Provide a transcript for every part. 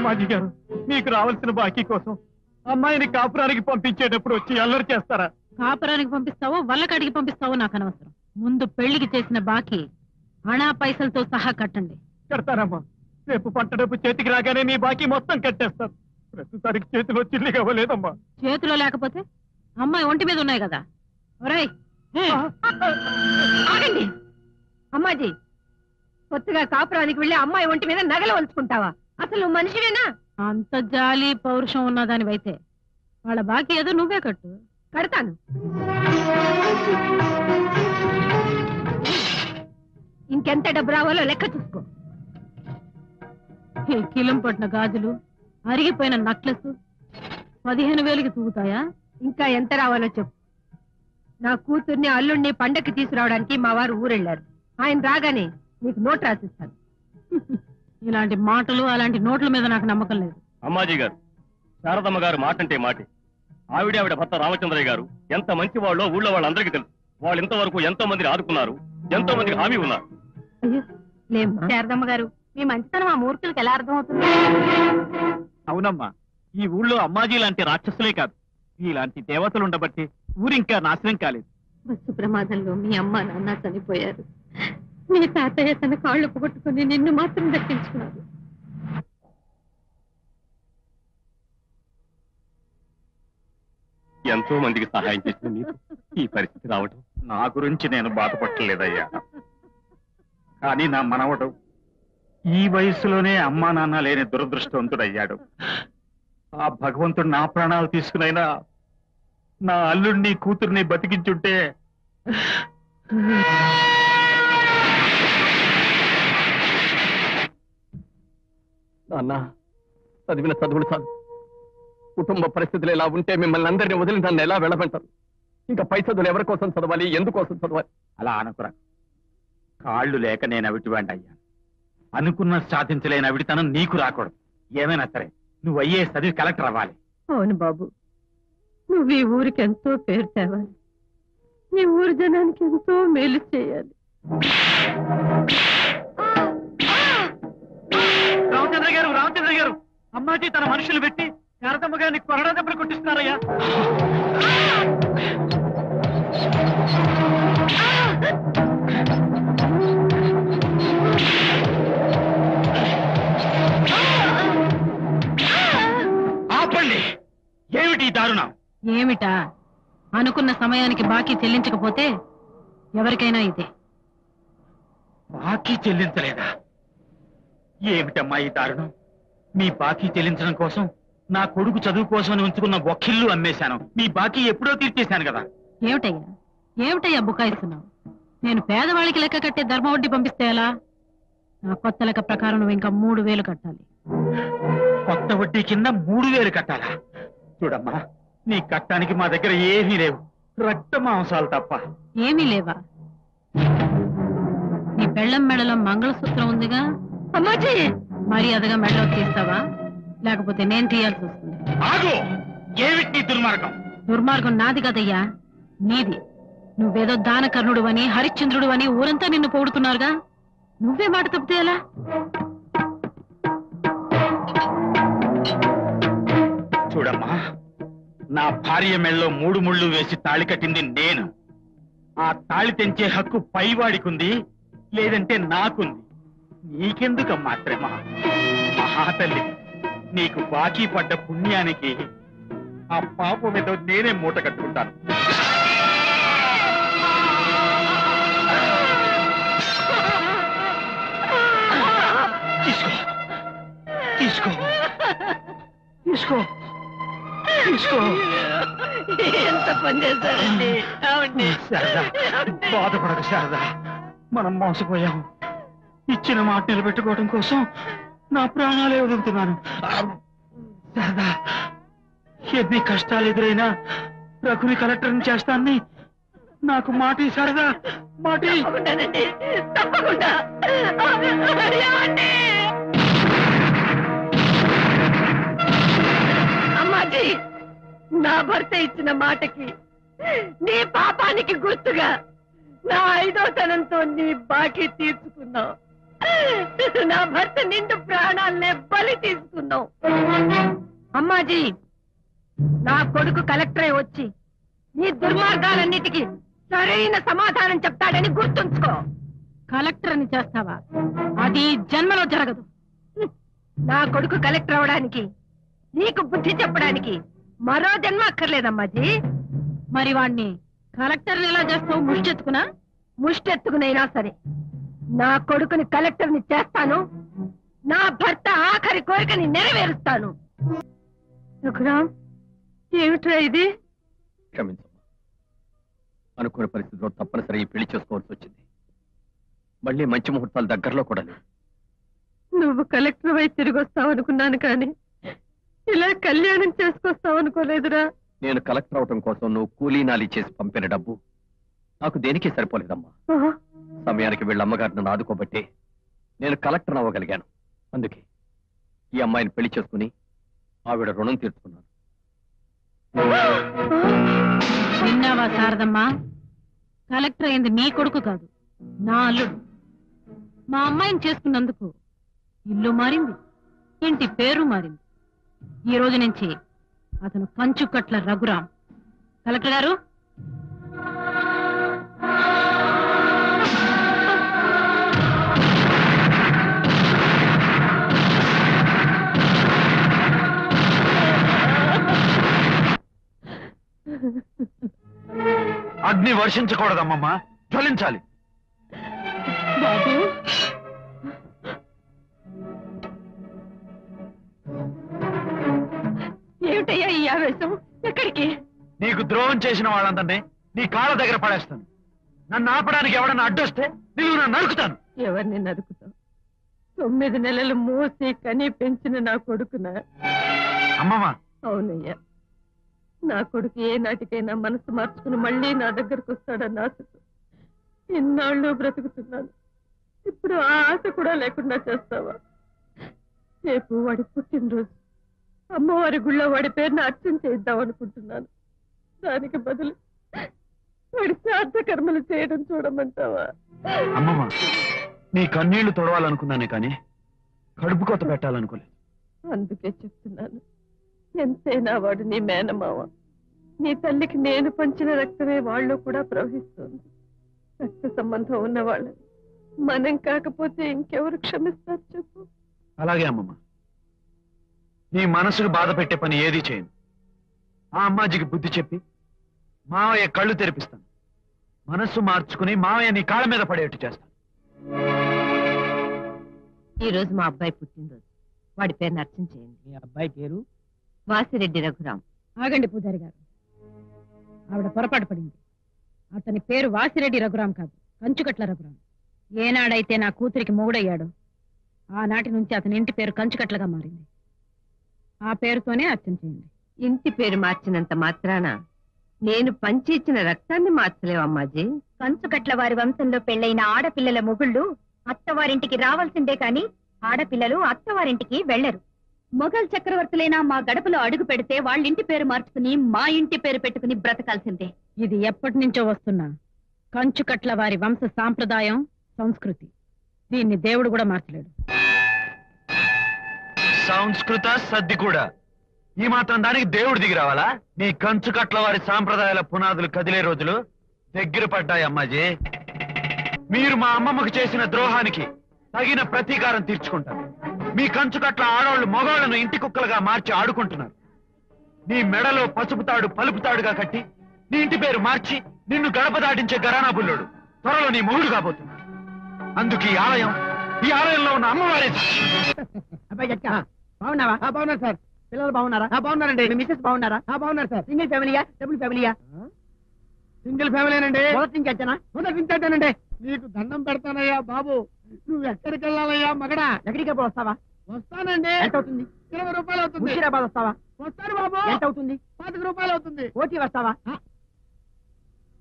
అమ్మాజీ గారు, మీకు రావాల్సిన బాకీ కోసం అమ్మాయిని కాపురానికి పంపించేటప్పుడు వచ్చి అల్లరి చేస్తారా? కాపురానికి పంపిస్తావో వల్లకాడికి పంపిస్తావో నాకు అనవసరం. ముందు పెళ్లికి చేసిన బాకీ అణా పైసలతో సహా కట్టండి. కడతానమ్మా. రేపు పంట డబ్బు చేతికి రాగానే మీ బాకీ మొత్తం కట్టేస్తాను. ప్రస్తుతానికి చేతిలో చిల్లిగా ఇవ్వలేదమ్మా. చేతిలో లేకపోతే అమ్మాయి ఒంటి మీద ఉన్నాయి కదా. ఒరేయ్ ఆగండి. అమ్మాజీ, కొత్తగా కాపురానికి వెళ్ళి అమ్మాయి ఒంటి మీద నగలు వంచుకుంటావా? అసలు నువ్వు మనిషివేనా? అంత జాలి పౌరుషం ఉన్నదానివైతే వాళ్ళ బాకీ ఏదో నువ్వే కట్టు. కడతాను. ఇంకెంత డబ్బు రావాలో లెక్క చూసుకో. ఈ కిలం పట్టిన గాజులు, అరిగిపోయిన నక్లెస్ 15,000కి తూగుతాయా? ఇంకా ఎంత రావాలో చెప్పు. నా కూతుర్ని అల్లుణ్ణి పండక్కి తీసుకురావడానికి మా వారు ఊరెళ్ళారు. ఆయన రాగానే నీకు నోట్ రాసిస్తాను. ఇలాంటి మాటలు అలాంటి నోట్ల మీద నాకు నమ్మకం లేదు. అమ్మాజీ గారు, శారదమ్మ గారు మాటంటే మాటే. ఆవిడ భర్త రామచంద్రయ్య గారు ఎంత మంచి వాళ్ళో ఊళ్ళో వాళ్ళందరికీ తెలుసు. వాళ్ళు ఇంతవరకు ఎంతో మందిని ఆదుకున్నారు, ఎంతో మందికి హామీ ఉన్నారు. శారదమ్మ గారు, మీ మంచితనం ఆ మూర్ఖులకు ఎలా అర్థం అవుతుంది? అవునమ్మా, ఈ ఊళ్ళో అమ్మాజీ లాంటి రాక్షసులే కాదు, ఇలాంటి దేవతలు ఉండబట్టి ఊరింకా నాశనం కాలేదు. బస్సు ప్రమాదంలో మీ అమ్మ నాన్న చనిపోయారు. మీ తాతయ్య తన కాళ్ళు పొగొట్టుకుని నిన్ను మాత్రం దక్కించుకున్నారు. ఎంతో మందికి సహాయం చేసిన నీకు ఈ పరిస్థితి రావటం. నా గురించి నేను బాధపట్టలేదయ్యా, కానీ నా మనవడు ఈ వయసులోనే అమ్మా నాన్న లేని దురదృష్టవంతుడయ్యాడు. ఆ భగవంతుడు నా ప్రాణాలు తీసుకునైనా నా అల్లుడిని కూతుర్ని బతికించుంటే. నాన్న, చదివిన చదువులు చాలు. కుటుంబ పరిస్థితులు ఎలా ఉంటే మిమ్మల్ని అందరినీ వదిలి నన్ను ఎలా వెళ్ళమంటారు? ఇంకా పై చదువులు ఎవరి కోసం చదవాలి, ఎందుకోసం చదవాలి? అలా అనుకురా. కాళ్ళు లేక నేను అవిటివాణ్ణి అయ్యాను. అనుకున్న సాధించలేని అవిడితనం నీకు రాకూడదు. ఏమైనా సరే నువ్వు అయ్యే చదివి కలెక్టర్ అవ్వాలి. అవును బాబు, నువ్వు ఈ ఊరికి ఎంతో పేరు తేవాలి. ఈ ఊరి జనానికి ఎంతో మేలు చేయాలి. రామచంద్ర గారు, అమ్మాజీ తన మనుషులు పెట్టి శారదమ్మ గారిని కొరడా దెబ్బలు కొట్టిస్తున్నారయ్యా. ఆపండి! ఏమిటి దారుణం? ఏమిటా? అనుకున్న సమయానికి బాకీ చెల్లించకపోతే ఎవరికైనా ఇదే. బాకీ చెల్లించలేదా? ఏమిటమ్మా ఈ దారుణం? మీ బాకీ చెల్లించడం కోసం నా కొడుకు చదువు కోసమని ఉంచుకున్న ఒక్కిల్లు అమ్మేశాను. మీ బాకీ ఎప్పుడో తీర్చేశాను కదా. ఏమిటయ్యా బుకాయిస్తున్నావు? నేను పేదవాళ్ళకి లెక్క కట్టే ధర్మ వడ్డీ పంపిస్తే ఎలా? నా కొత్త లెక్క ప్రకారం నువ్వు ఇంకా 3,000 కట్టాలి. కొత్త వడ్డీ కింద 3,000 కట్టాలా? చూడమ్మా, నీ కట్టానికి మా దగ్గర ఏమీ లేవు, రక్త మాంసాలు తప్ప. ఏమీ లేవా? నీ పెళ్ళం మెడలో మంగళసూత్రం ఉందిగా, అమ్మాజీ మర్యాదగా మెడలో తీస్తావా? లేకపోతే నేను తీయాల్సి వస్తుంది. ఆగు! ఏమిటి దుర్మార్గం? దుర్మార్గం నాది కదయ్యా, నీది. నువ్వేదో దానకర్ణుడు అని, హరిశ్చంద్రుడు అని ఊరంతా నిన్ను పొగుడుతున్నారుగా. నువ్వే మాట తప్పితే ఎలా? చూడమ్మా, నా భార్య మెళ్ళలో 3 ముళ్ళు వేసి తాళి కట్టింది నేను. ఆ తాళి తెంచే హక్కు పైవాడికుంది, లేదంటే నాకుంది. నీకెందుకమ్మా శ్రమ? మహాతల్లి, నీకు బాకీ పడ్డ పుణ్యానికి ఆ పాపం ఏదో నేనే మూట కట్టుకుంటాను. తీసుకో తీసుకో తీసుకో తీసుకో. ఎంత పని చేశారండి? శారదా, బాధపడదు శారదా. మనం మోసపోయాం. ఇచ్చిన మాట నిలబెట్టుకోవడం కోసం నా ప్రాణాలే వదులుతున్నాను. శారదా, ఎన్ని కష్టాలు ఎదురైనా రఘుని కలెక్టర్ని చేస్తానని నాకు మాటి శారదా, మాటి. తప్పకుండా. అమ్మాజీ, నా భర్త ఇచ్చిన మాటకి, నీ పాపానికి గుర్తుగా నా 5వ తనంతో నీ బాకీ తీర్చుకున్నావు. నా భర్త నిండు ప్రాణాలనే బలి తీసుకున్నావు. అమ్మాజీ, నా కొడుకు కలెక్టరే వచ్చి నీ దుర్మార్గాలన్నిటికీ సరైన సమాధానం చెప్తాడని గుర్తుంచుకో. కలెక్టర్ అని చేస్తావా? అది జన్మలో జరగదు. నా కొడుకు కలెక్టర్ అవడానికి నీకు బుద్ధి చెప్పడానికి మరో జన్మ అక్కర్లేదమ్మాజీ. మరి వాణ్ణి కలెక్టర్ ఎలా చేస్తావు? ముష్టెత్తుకునా? ముష్టెత్తుకునైనా సరే నా కొడుకుని కలెక్టర్ని చేస్తాను. నా భర్త ఆఖరి కోరికని నెరవేరుస్తాను. రఘురామ్, ఏమిట్రా ఇది? క్షమించమ్మా, అనుకున్న పరిస్థితిలో తప్పనిసరి ఈ పెళ్లి చేసుకోవాల్సి వచ్చింది. మళ్ళీ మంచి ముహూర్తాలు దగ్గరలో కూడా లేవు. నువ్వు కలెక్టర్ వై తిరిగి వస్తావనుకున్నాను కానీ ఇలా కళ్యాణం చేసుకొస్తావనుకోలేదురా. నేను కలెక్టర్ అవటం కోసం నువ్వు కూలీ నాలి చేసి పంపిన డబ్బు నాకు దేనికి సరిపోలేదమ్మా. సమయానికి వీళ్ళ అమ్మగారు నన్ను ఆదుకోబట్టే నేను కలెక్టర్ అవ్వగలిగాను. అందుకే ఈ అమ్మాయిని పెళ్లి చేసుకుని ఆవిడ రుణం తీర్చుకున్నాను. విన్నావా శారదమ్మా? కలెక్టర్ అయింది నీ కొడుకు కాదు, నా అల్లుడు. మా అమ్మాయిని చేసుకున్నందుకు ఇల్లు మారింది, ఇంటి పేరు మారింది. ఈ రోజు నుంచి అతను కంచుకట్ల రఘురాం. కలెక్టర్ గారు, అగ్ని వర్షించకూడదమ్మమ్మా, జ్వలించాలి. బాబు, ఏమిటయ్యా ఈ ఆవేశం? ఎక్కడికి? నీకు ద్రోహం చేసిన వాళ్ళందరినీ నీ కాళ్ళ దగ్గర పడేస్తాను. నన్ను ఆపడానికి ఎవడన్నా అడ్డొస్తే నీవు నన్ను నరుకుతాను. ఎవరిని నరుకుతావు? 9 నెలలు మోసి కని పెంచిన నా కొడుకున. అమ్మమ్మా, అవునయ్యా, నా కొడుకు ఏ నాటికైనా మనసు మార్చుకుని మళ్ళీ నా దగ్గరకు వస్తాడన్న ఆశతో ఇన్నాళ్ళు బ్రతుకుతున్నాను. ఇప్పుడు ఆ ఆశ కూడా లేకుండా చేస్తావా? రేపు వాడి పుట్టినరోజు, అమ్మవారి గుళ్ళో వాడి పేరును అర్చన చేద్దాం అనుకుంటున్నాను. దానికి బదులు వాడి శ్రాద్ధ కర్మలు చేయడం చూడమంటావా? అమ్మమ్మ, నీ కన్నీళ్లు తొడవాలనుకున్నానే కానీ కడుపు కొత్త పెట్టాలనుకోలేదు. అందుకే చెప్తున్నాను, ఎంతైనా వాడు నీ మేనమావ. నీ తల్లికి నేను పంచిన రక్తమే వాళ్ళు కూడా ప్రవహిస్తుంది. రక్త సంబంధం ఉన్న వాళ్ళని మనం కాకపోతే ఇంకెవరు క్షమిస్తారు చెప్పు? అలాగే అమ్మమ్మ, నీ మనసుకు బాధ పెట్టే పని ఏదీ చేయను. ఆ అమ్మాజికి బుద్ధి చెప్పి మావయ్య కళ్ళు తెరిపిస్తాను. మనస్సు మార్చుకుని మావయ్య నీ కాళ్ళ మీద పడేట్టు చేస్తాను. ఈ రోజు మా అబ్బాయి పుట్టినరోజు, వాడి పేరుని అర్చన చేయండి. మీ అబ్బాయి పేరు? వాసిరెడ్డి రఘురాం. ఆగండి పూజారి గారు, ఆవిడ పొరపాటు పడింది. అతని పేరు వాసిరెడ్డి రఘురాం కాదు, కంచుకట్ల రఘురాం. ఏనాడైతే నా కూతురికి మొగుడయ్యాడు ఆనాటి నుంచి అతని ఇంటి పేరు కంచుకట్లగా మారింది. ఆ పేరుతోనే అర్చన చేయండి. ఇంటి పేరు మార్చినంత మాత్రాన నేను పంచి ఇచ్చిన రక్తాన్ని మార్చలేవు అమ్మాజీ. కంచుకట్ల వారి వంశంలో పెళ్లైన ఆడపిల్లల మొగుళ్ళు అత్తవారింటికి రావాల్సిందే కాని ఆడపిల్లలు అత్తవారింటికి వెళ్లరు. మొఘల్ చక్రవర్తులైనా మా గడపలో అడుగు పెడితే వాళ్ళింటి పేరు మార్చుకుని మా ఇంటి పేరు పెట్టుకుని బ్రతకాల్సిందే. ఇది ఎప్పటి నుంచో వస్తున్న కంచుకట్ల వారి వంశ సాంప్రదాయం, సంస్కృతి. దీన్ని దేవుడు కూడా మార్చలేడు. సంస్కృత సద్ది కూడా ఈ మాత్రం దానికి దేవుడు దిగి రావాలా? నీ కంచుకట్ల వారి సాంప్రదాయాల పునాదులు కదిలే రోజులు దగ్గర పడ్డాయి అమ్మాజీ. మీరు మా అమ్మమ్మకు చేసిన ద్రోహానికి తగిన ప్రతీకారం తీర్చుకుంటారు. మీ కంచుకట్ల ఆడవాళ్లు మగవాళ్లను ఇంటి కుక్కలుగా మార్చి ఆడుకుంటున్నారు. నీ మెడలో పసుపుతాడు పలుపుతాడుగా కట్టి నీ ఇంటి పేరు మార్చి నిన్ను గడప దాటించే గరానా బుల్లోడు త్వరలో నీ మొగుడు కాబోతున్నాడు. అందుకు ఈ ఆలయంలో ఉన్న అమ్మవారే సాక్షి. అబ్బాయి జట్కా బాగున్నావా? బాగున్నారు సార్. పిల్లలు బాగున్నారా? బాగున్నారండి. మిసెస్ బాగున్నారా? బాగున్నారు సార్. సింగిల్ ఫ్యామిలీయా డబుల్ ఫ్యామిలీయా? సింగిల్ ఫ్యామిలీనండి. మొదటి నుంచి వచ్చానా? మొదటి నుంచి వచ్చానండి. నీకు దండం పెడతానయ్యా బాబు. నువ్వు ఎక్కడికి వెళ్ళాలయ్యా మగడా? ఎక్కడికి ఎప్పుడు వస్తావా? వస్తానండి. ఎంత అవుతుంది? 20 రూపాయలు అవుతుంది. ముషీరాబాద్ వస్తావా? వస్తాను బాబు. ఎంత అవుతుంది? 25 రూపాయలు అవుతుంది. కోటి వస్తావా?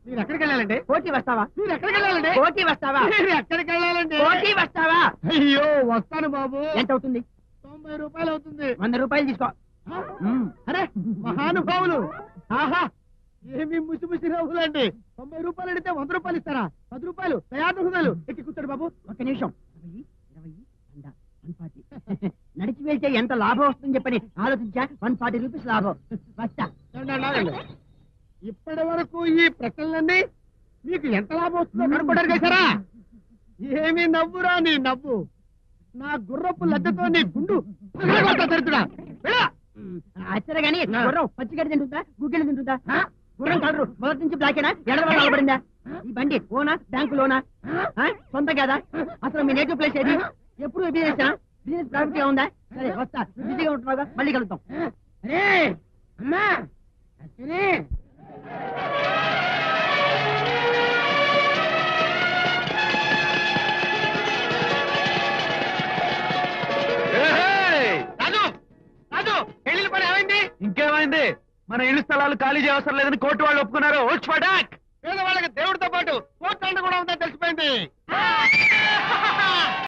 మీరు ఎక్కడికి వెళ్ళాలండి? కోటి వస్తావా? మీరు ఎక్కడికి వెళ్ళాలండి? కోటి వస్తావా? మీరు ఎక్కడికి వెళ్ళాలండి? కోటి వస్తావా? అయ్యో వస్తాను బాబు. ఎంత అవుతుంది? 90 రూపాయలు అవుతుంది. 100 రూపాయలు తీసుకో. అరే మహానుభావులు, ఆహా ఏమి ముసి ముసి రావులండి. 90 రూపాయలు అడిగితే 100 రూపాయలు ఇస్తారా? 10 రూపాయలు తయారు హృదయాలు ఎక్కి కూర్చోడు బాబు. ఒక్క నిమిషం. 140. నడిచి వెళ్తే ఎంత లాభం వస్తుందని చెప్పని ఆలోచించా. 140 రూపీస్ లాభం. వస్తా. ఇప్పటి వరకు ఈ ప్రశ్నలన్నీ మీకు ఎంత లాభం వస్తుందో కనుక్కోవడానికి చేశారా? ఏమి నవ్వురా నీ నవ్వు. నా గుర్రపు లద్దతో నీ గుండు తరుతుడా. ఆశ్చర్య గానీ గుర్రం పచ్చిగడ్డి తింటుందా, గుగ్గిళ్ళు తింటుందా? గుర్రం కలరు మొదటి నుంచి బ్లాకేనా, ఎడవడం నిలబడిందా? ఈ బండి ఓనా, బ్యాంకు లోనా, సొంత కదా? అసలు మీ నేటివ్ ప్లేస్ ఏది? ఎప్పుడు బిజినెస్ బిజినెస్ ప్రాఫిట్ గా ఉందా? సరే వస్తా, బిజీగా ఉంటున్నావుగా, మళ్ళీ కలుద్దాం. అరే అమ్మా అసలే రాజు రాజు పెళ్లి పని ఏమైంది? ఇంకేమైంది? మన ఇల్లు స్థలాలు ఖాళీ చేయవసరం లేదని కోర్టు వాళ్ళు ఒప్పుకున్నారు. పేదవాళ్ళకి దేవుడితో పాటు కోర్టు కూడా ఉందని తెలిసిపోయింది.